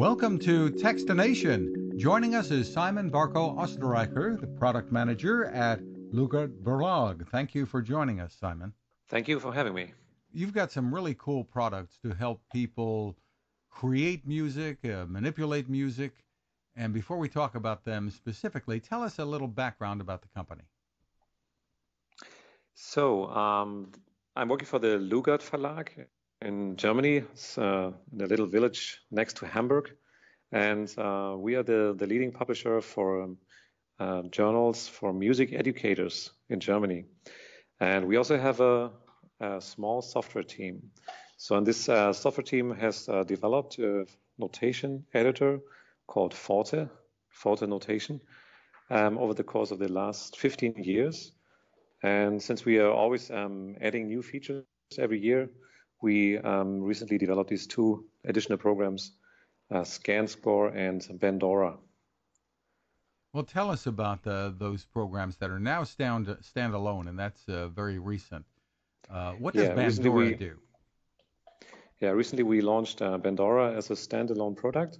Welcome to Techstination. Joining us is Simon Barkow Oesterreicher, the product manager at Lugert Verlag. Thank you for joining us, Simon. Thank you for having me. You've got some really cool products to help people create music, manipulate music. And before we talk about them specifically, tell us a little background about the company. So, I'm working for the Lugert Verlag in Germany. It's in a little village next to Hamburg. And we are the leading publisher for journals for music educators in Germany. And we also have a small software team. So, and this software team has developed a notation editor called Forte Notation, over the course of the last 15 years. And since we are always adding new features every year, we recently developed these two additional programs, ScanScore and Bandora. Well, tell us about those programs that are now standalone, and that's very recent. What does Bandora do? Recently we launched Bandora as a standalone product.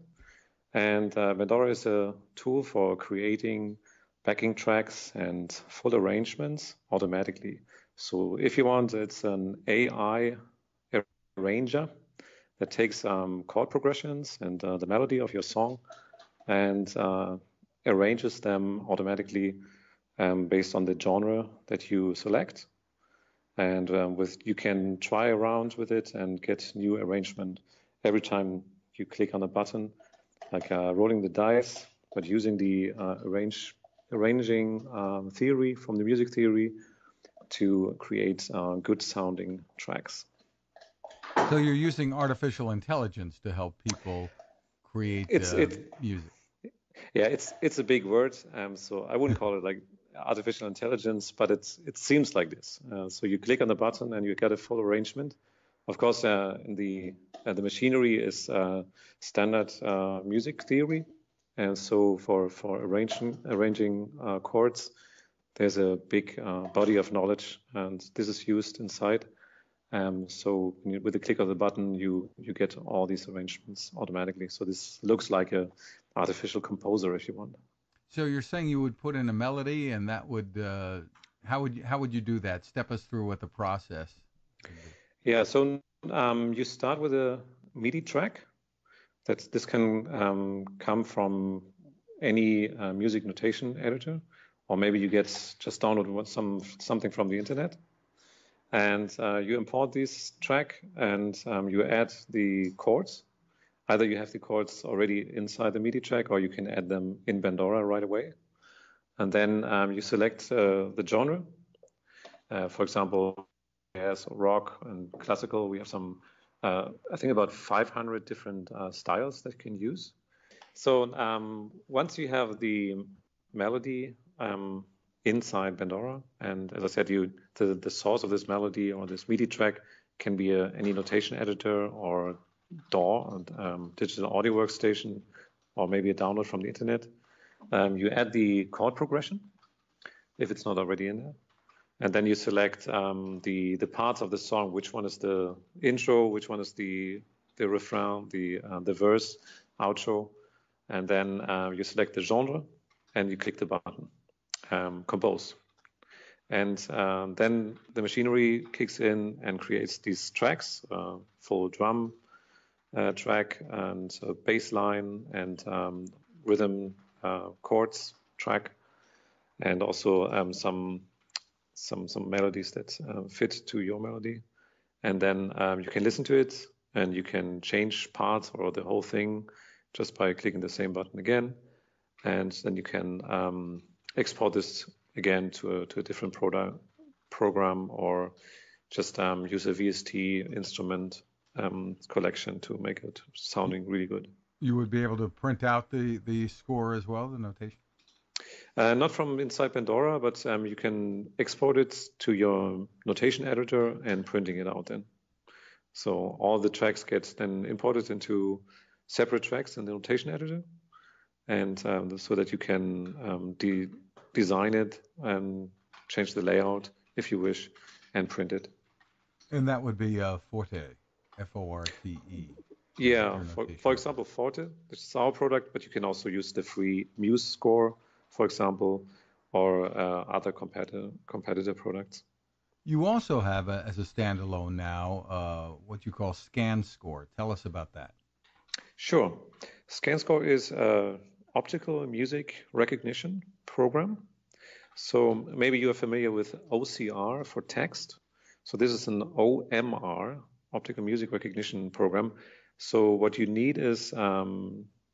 And Bandora is a tool for creating backing tracks and full arrangements automatically. So if you want, it's an AI arranger that takes chord progressions and the melody of your song and arranges them automatically based on the genre that you select. And you can try around with it and get new arrangement every time you click on a button, like rolling the dice, but using the arranging theory from the music theory to create good sounding tracks. So you're using artificial intelligence to help people create music. Yeah, it's a big word, so I wouldn't call it like artificial intelligence, but it seems like this. So you click on the button and you get a full arrangement. Of course, the machinery is standard music theory, and so for arranging chords, there's a big body of knowledge, and this is used inside. So with the click of the button, you get all these arrangements automatically. So this looks like a artificial composer, if you want. So you're saying you would put in a melody, and that would how would you do that? Step us through what the process would be. Yeah, so you start with a MIDI track. This can come from any music notation editor, or maybe you just download something from the internet, and you import this track and you add the chords. Either you have the chords already inside the MIDI track, or you can add them in Bandora right away. And then you select the genre. For example, jazz, rock, and classical. We have some, I think about 500 different styles that you can use. So once you have the melody inside Bandora, and as I said, the source of this melody or this MIDI track can be any notation editor or DAW, digital audio workstation, or maybe a download from the internet. You add the chord progression, if it's not already in there. And then you select the parts of the song, which one is the intro, which one is the refrain, the verse, outro. And then you select the genre, and you click the button, compose. And then the machinery kicks in and creates these tracks, full drum track and bass line and rhythm chords track, and also some melodies that fit to your melody. And then you can listen to it, and you can change parts or the whole thing just by clicking the same button again. And then you can export this again to a different program, or just use a VST instrument collection to make it sounding really good. You would be able to print out the score as well, the notation? Not from inside Bandora, but you can export it to your notation editor and printing it out then. So all the tracks get then imported into separate tracks in the notation editor, and so that you can design it and change the layout if you wish and print it. And that would be Forte, Forte. Yeah, your for notation? example, Forte, which is our product, but you can also use the free Muse score, for example, or other competitor products. You also have, as a standalone now, what you call ScanScore. Tell us about that. Sure. ScanScore is a optical music recognition program. So maybe you are familiar with OCR for text. So this is an OMR, optical music recognition program. So what you need is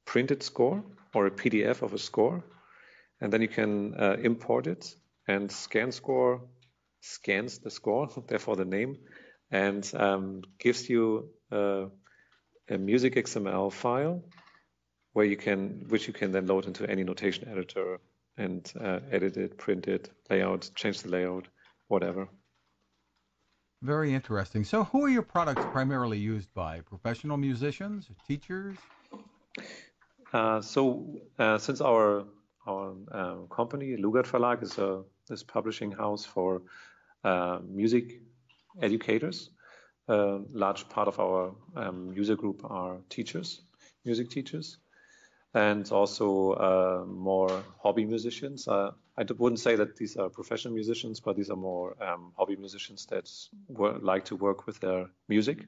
printed score or a PDF of a score, and then you can import it, and ScanScore scans the score, therefore the name, and gives you a music XML file which you can then load into any notation editor and edit it, print it, layout, change the layout, whatever. Very interesting. So, who are your products primarily used by? Professional musicians, teachers? Since our company, Lugert Verlag, is this publishing house for music educators, a large part of our user group are teachers, music teachers, and also more hobby musicians. I wouldn't say that these are professional musicians, but these are more hobby musicians that like to work with their music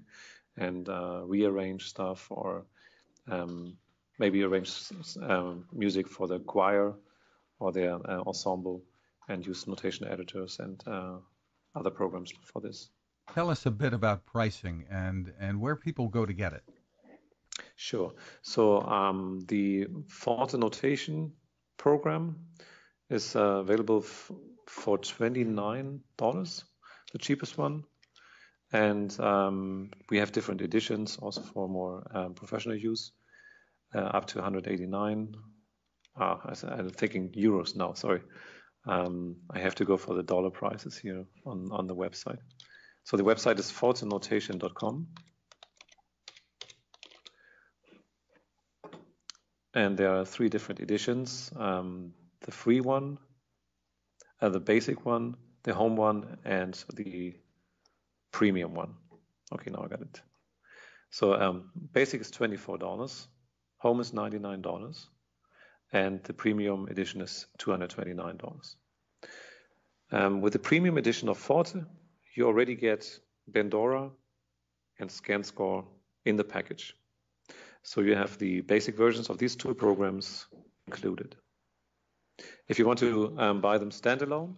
and rearrange stuff, or maybe arrange music for the choir or their ensemble, and use notation editors and other programs for this. Tell us a bit about pricing and where people go to get it. Sure. So the Forte notation program is available for $29, the cheapest one. And we have different editions also for more professional use, up to 189. I'm thinking euros now, sorry. I have to go for the dollar prices here on the website. So the website is fortenotation.com. And there are 3 different editions, the free one, the basic one, the home one, and the premium one. Okay, now I got it. So basic is $24, home is $99, and the premium edition is $229. With the premium edition of Forte, you already get Bandora and ScanScore in the package. So you have the basic versions of these 2 programs included. If you want to buy them standalone,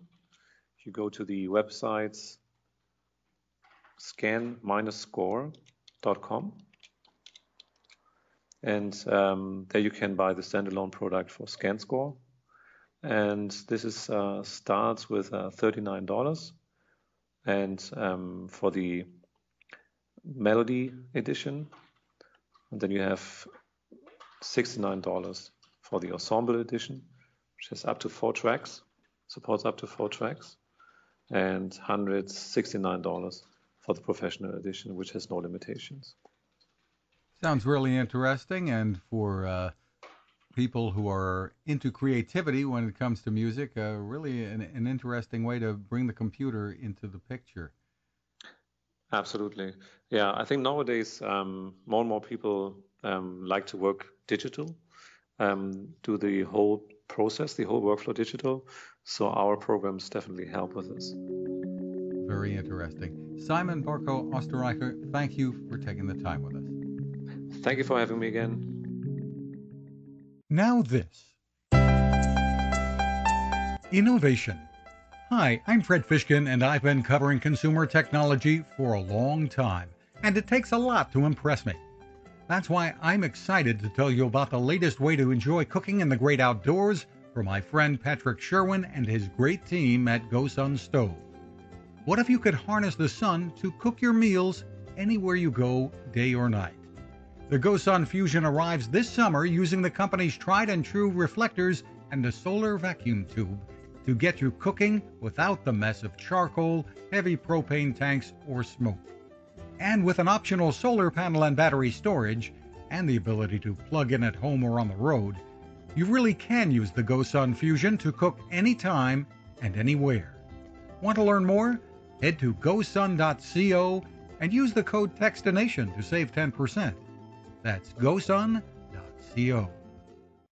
you go to the websites scan-score.com, and there you can buy the standalone product for ScanScore. And this is starts with $39, and for the Melody edition, and then you have $69 for the Ensemble edition, which has up to 4 tracks, supports up to 4 tracks, and $169 for the Professional edition, which has no limitations. Sounds really interesting, and for people who are into creativity when it comes to music, really an interesting way to bring the computer into the picture. Absolutely. Yeah, I think nowadays more and more people like to work digital, do the whole process, the whole workflow digital. So our programs definitely help with this. Very interesting. Simon Barkow Oesterreicher, thank you for taking the time with us. Thank you for having me again. Now this. Innovation. Hi, I'm Fred Fishkin, and I've been covering consumer technology for a long time, and it takes a lot to impress me. That's why I'm excited to tell you about the latest way to enjoy cooking in the great outdoors from my friend Patrick Sherwin and his great team at GoSun Stove. What if you could harness the sun to cook your meals anywhere you go, day or night? The GoSun Fusion arrives this summer using the company's tried and true reflectors and a solar vacuum tube to get you cooking without the mess of charcoal, heavy propane tanks, or smoke. And with an optional solar panel and battery storage, and the ability to plug in at home or on the road, you really can use the GoSun Fusion to cook anytime and anywhere. Want to learn more? Head to gosun.co and use the code TEXTINATION to save 10%. That's gosun.co.